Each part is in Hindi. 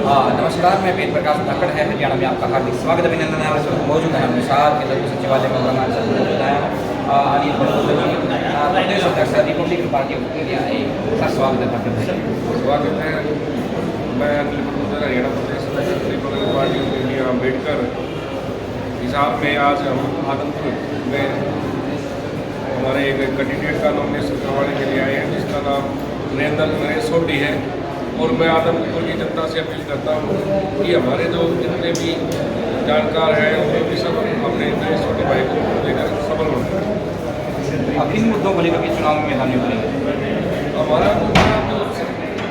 नमस्कार, मैं वेद प्रकाश धाकड़ है हरियाणा में आपका हार्दिक स्वागत अभिनंदन है। इस वक्त मौजूद है अनुसार के लघु सचिवालय में हमारे साथ मौजूद है अनिल बड़ोदरी प्रदेश अध्यक्ष Republican party of India. Sir स्वागत है धाकड़ भाई। स्वागत है। मैं अनिल बड़ोदरी हरियाणा प्रदेश अध्यक्ष Republican party of India Ambedkar हिसाब में आज हम आदमपुर में हमारे एक कैंडिडेट का नॉमिनेशन करवाने के लिए आए हैं जिसका नाम नरेंद्र सोढ़ी है। और मैं आदमपुर की जनता से अपील करता हूँ कि हमारे जो जितने भी जानकार हैं उन्हें भी सब अपने नरेंद्र सोढ़ी भाई को लेकर सफल होना है। अब इन मुद्दों को लेकर चुनाव में मैदान में उतरेंगे। हमारा जो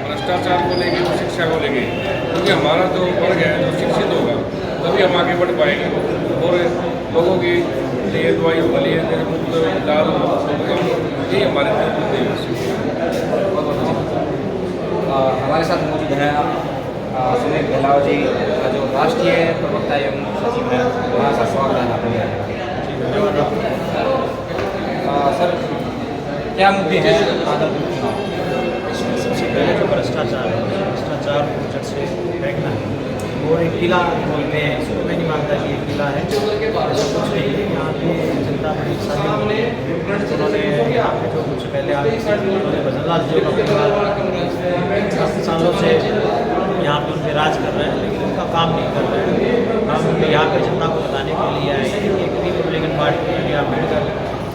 भ्रष्टाचार को लेकर जो शिक्षा को लेकर, क्योंकि हमारा जो वर्ग है जो शिक्षित होगा तभी हम आगे बढ़ पाएंगे और लोगों के लिए दवाइयों के लिए मुफ्त इलाज ये हमारे मुद्दे हैं। हमारे साथ मौजूद हैं सुनील गहलाव जी जो राष्ट्रीय प्रवक्ता एवं सचिव हैं। हमारे साथ स्वागत है आपका। सर क्या मुद्दे हैं आदमपुर चुनाव? इसमें सबसे पहले जो भ्रष्टाचार है, भ्रष्टाचार को जड़ से फेंकना है। और एक किला बोलते हैं, इसको मैं नहीं मानता कि एक किला है, ऐसा कुछ नहीं है। यहाँ पे जनता बड़ी शादी बोले उन्होंने यहाँ पे जो कुछ पहले उन्होंने भजनलाल जो सालों से यहाँ पे उनके राज कर रहे हैं लेकिन उनका काम नहीं कर रहे हैं। हम यहाँ पे जनता को बताने के लिए आए हैं कि एक Republican party of India Ambedkar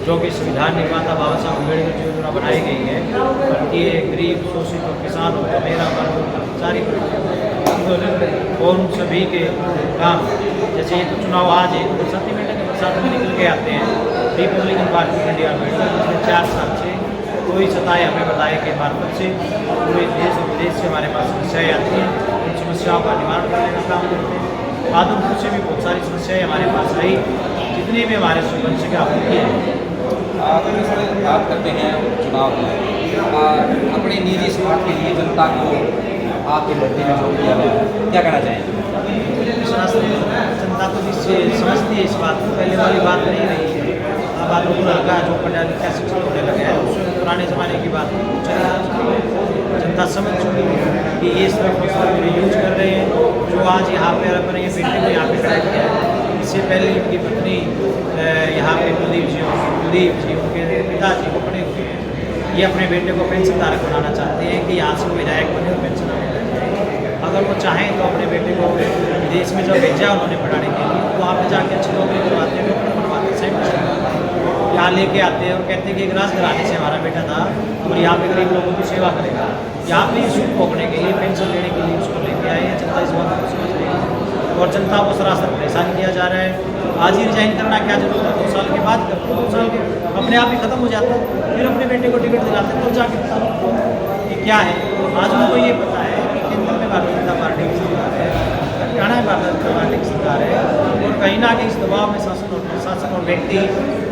जो कि संविधान निर्माता बाबा साहब अम्बेडकर जी द्वारा बनाई गई है, बल्कि गरीब शोषित और किसान हो मेरा कर्मचारी और उन सभी के काम जैसे ये तो चुनाव आज है तो सेंटीमेंट के साथ में निकल के आते हैं। Republican party of India Ambedkar पिछले 4 साल से कोई सताएँ हमें बताए के मार्फत से पूरे देश और विदेश से हमारे पास समस्याएँ आती हैं, उन समस्याओं का निवारण करने का काम करते हैं। आदमपुर से भी बहुत सारी समस्याएँ हमारे पास रही, जितनी भी हमारे सुबंश के आपूर्ति है। बात करते हैं चुनाव में अपने निजी स्वार्थ के लिए जनता को आपके भर्ती में जोड़ दिया गया, क्या कहना चाहेंगे? जनता को जिससे समझती है इस बात को, पहले वाली बात नहीं रही है। अब आदमपुर हल्का जो पढ़ा लिखा शिक्षित होने लगे हैं उसमें पुराने ज़माने की बात जनता समझ चुकी है कि ये सब यूज कर रहे हैं। जो आज यहाँ पे अपने बेटे को यहाँ पे खड़ा किया है, इससे पहले उनकी पत्नी यहाँ पे कुलदीप जी उनके पिताजी वो खड़े हुए हैं। ये अपने बेटे को पेंशन धारक बनाना चाहते हैं कि यहाँ से वो विधायक बने और पेंशन अगर वो चाहें तो अपने बेटे को विदेश में जब भेजा उन्होंने पढ़ाने के लिए तो वहाँ पर जाके अच्छी नौकरी करवाते हैं, डॉक्टर बनवाते हैं, यहाँ लेके आते हैं और कहते हैं कि एक राजघराने से हमारा बेटा था और यहाँ पे गरीब लोगों की सेवा करेगा। यहाँ पे सुख भोगने के लिए पेंशन लेने के लिए उसको लेके आए हैं। जनता इस बात को समझ रही है और जनता को सरासर परेशान किया जा रहा है। आज ही रिजाइन करना क्या जरूरत है, 2 साल के बाद करते 2 साल के अपने आप ही खत्म हो जाता है, फिर अपने बेटे को टिकट दिलाते तो जाके पता कि क्या है। आज उनको ये पता है कि केंद्र में भारतीय जनता पार्टी की सरकार है, हरियाणा में भारतीय जनता पार्टी की सरकार है और कहीं ना कहीं इस दबाव में शासन और व्यक्ति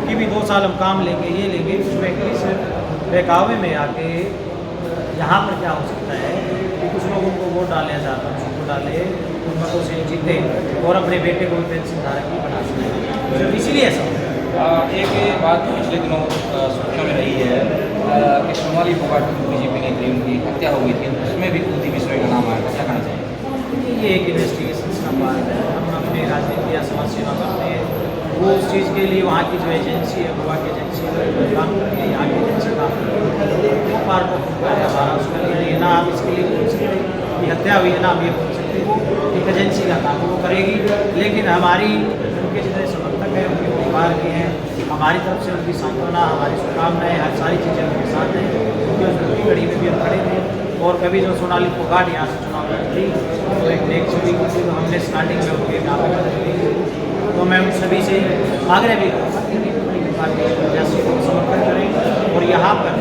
कि भी 2 साल हम काम लेंगे ये लेंगे, उस व्यक्ति से बहकावे में आके यहाँ पर क्या हो सकता है कि कुछ लोग उनको वोट डाले जाता है, उनको डाले उन मतों से जीते और अपने बेटे को भी पेंशन धारक भी बना सकते, इसलिए ऐसा एक बात पिछले दिनों सुर्खियों में रही है कि सोनाली फोगाट बीजेपी नेत्री उनकी हत्या हो गई थी, उसमें भी कुलदीप बिश्नोई का नाम आया, क्या कहना चाहिए? ये एक इन्वेस्टिगेशन का पार्ट है। हम अपने राजनीति या समाज सेवा करते हैं, वो उस चीज़ के लिए वहाँ की जो एजेंसी है वहाँ की एजेंसी काम करती है, यहाँ की एजेंसी काम करती है, वो पार्ट ऑफ उनका है हमारा। उसके लिए ना हम इसके लिए बोल सकते कि हत्या हुई है, ना हम ये बोल सकते एक एजेंसी का काम वो करेगी। लेकिन हमारी उनके जितने समर्थक हैं उनके परिवार के हैं, हमारी तरफ से उनकी सांत्वना हमारी शुभकामनाएँ हर सारी चीज़ें उनके साथ हैं, क्योंकि उस दुखी घड़ी में भी हम खड़े थे। और कभी जो सोनाली फोगाट यहाँ से चुनाव लड़ी तो एक नेक छवि की थी, तो हमने स्टार्टिंग में उनके नाम तो मैं उन सभी से आग्रह भी करूँगा कि पार्टी प्रत्याशी को समर्थन करें। और यहाँ पर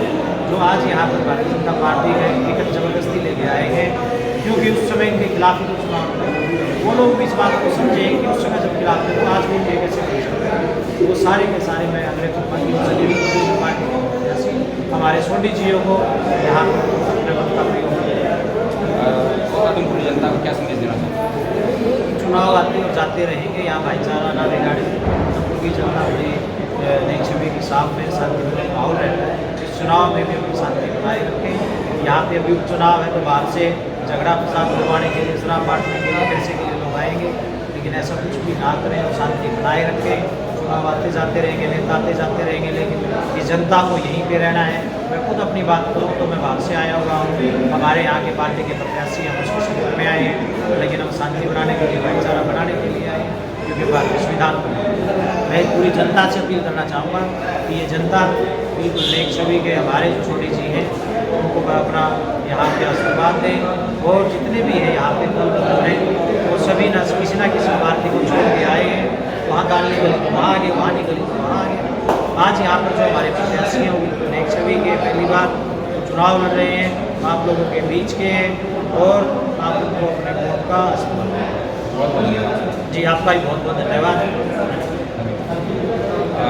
जो आज यहाँ पर भारतीय जनता पार्टी का टिकट जबरदस्ती लेके आए हैं, क्योंकि उस समय इनके खिलाफ ही चुनाव वो लोग भी इस बात को समझें कि उस समय जब खिलाफ थे तो आज भी इनके कैसे कर सकते हैं। वो सारे के सारे मैं आग्रह करूँगा कि सभी पार्टी के प्रत्याशी हमारे सोढ़ी जियों को यहाँ अपने वक्त का प्रयोग आदमपुर जनता को क्या संदेश देना चाहिए? चुनाव आते और जाते रहेंगे, यहाँ भाईचारा ना बिगाड़े। आदमपुर की जनता बड़ी नई छवि की साफ में शांतिपूर्ण माहौल रहता है। इस चुनाव में भी अपनी शांति बनाए रखें। यहाँ पे अभी उपचुनाव है तो बाहर से झगड़ा फसाद करवाने के लिए, शराब बांटने के लिए, पैसे के लिए लोग आएंगे, लेकिन ऐसा कुछ भी ना करें और शांति बनाए रखें। चुनाव आते जाते रहेंगे, नेता आते जाते रहेंगे, लेकिन इस जनता को यहीं पे रहना है। मैं खुद अपनी बात करूँ तो मैं बाहर से आया हुआ हूँ, हमारे यहाँ के पार्टी के प्रत्याशी हम उसके सपोर्ट में आए हैं, लेकिन हम शांति बनाने के लिए, भाईचारा बनाने के लिए आए हैं, क्योंकि भारतीय संविधान मैं पूरी जनता से अपील करना चाहूँगा कि ये जनता बिल्कुल नेक छवि के हमारे जो छोटी जी हैं उनको अपना यहाँ पे आशीर्वाद दें, और जितने भी हैं यहाँ पे दल बदल हैं वो सभी न किसी न किसी पार्टी को छोड़ के आए हैं, वहाँ डालने गली वहाँ आगे, वहाँ निकली वहाँ आगे। आज यहाँ पर जो हमारे प्रत्याशी हैं वो बिल्कुल नेक छवि के, पहली बार चुनाव लड़ रहे हैं, आप लोगों के बीच के हैं, और आप उनको अपने वोट का आशीर्वाद दें। बहुत बहुत धन्यवाद। जी आपका भी बहुत बहुत धन्यवाद।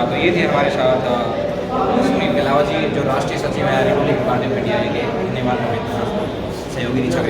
तो ये थे हमारे साथ सुनील गहलावत जी, जो राष्ट्रीय सचिव हैं रिपब्लिकन पार्टी ऑफ इंडिया के। धन्यवाद सहयोगी ऋचा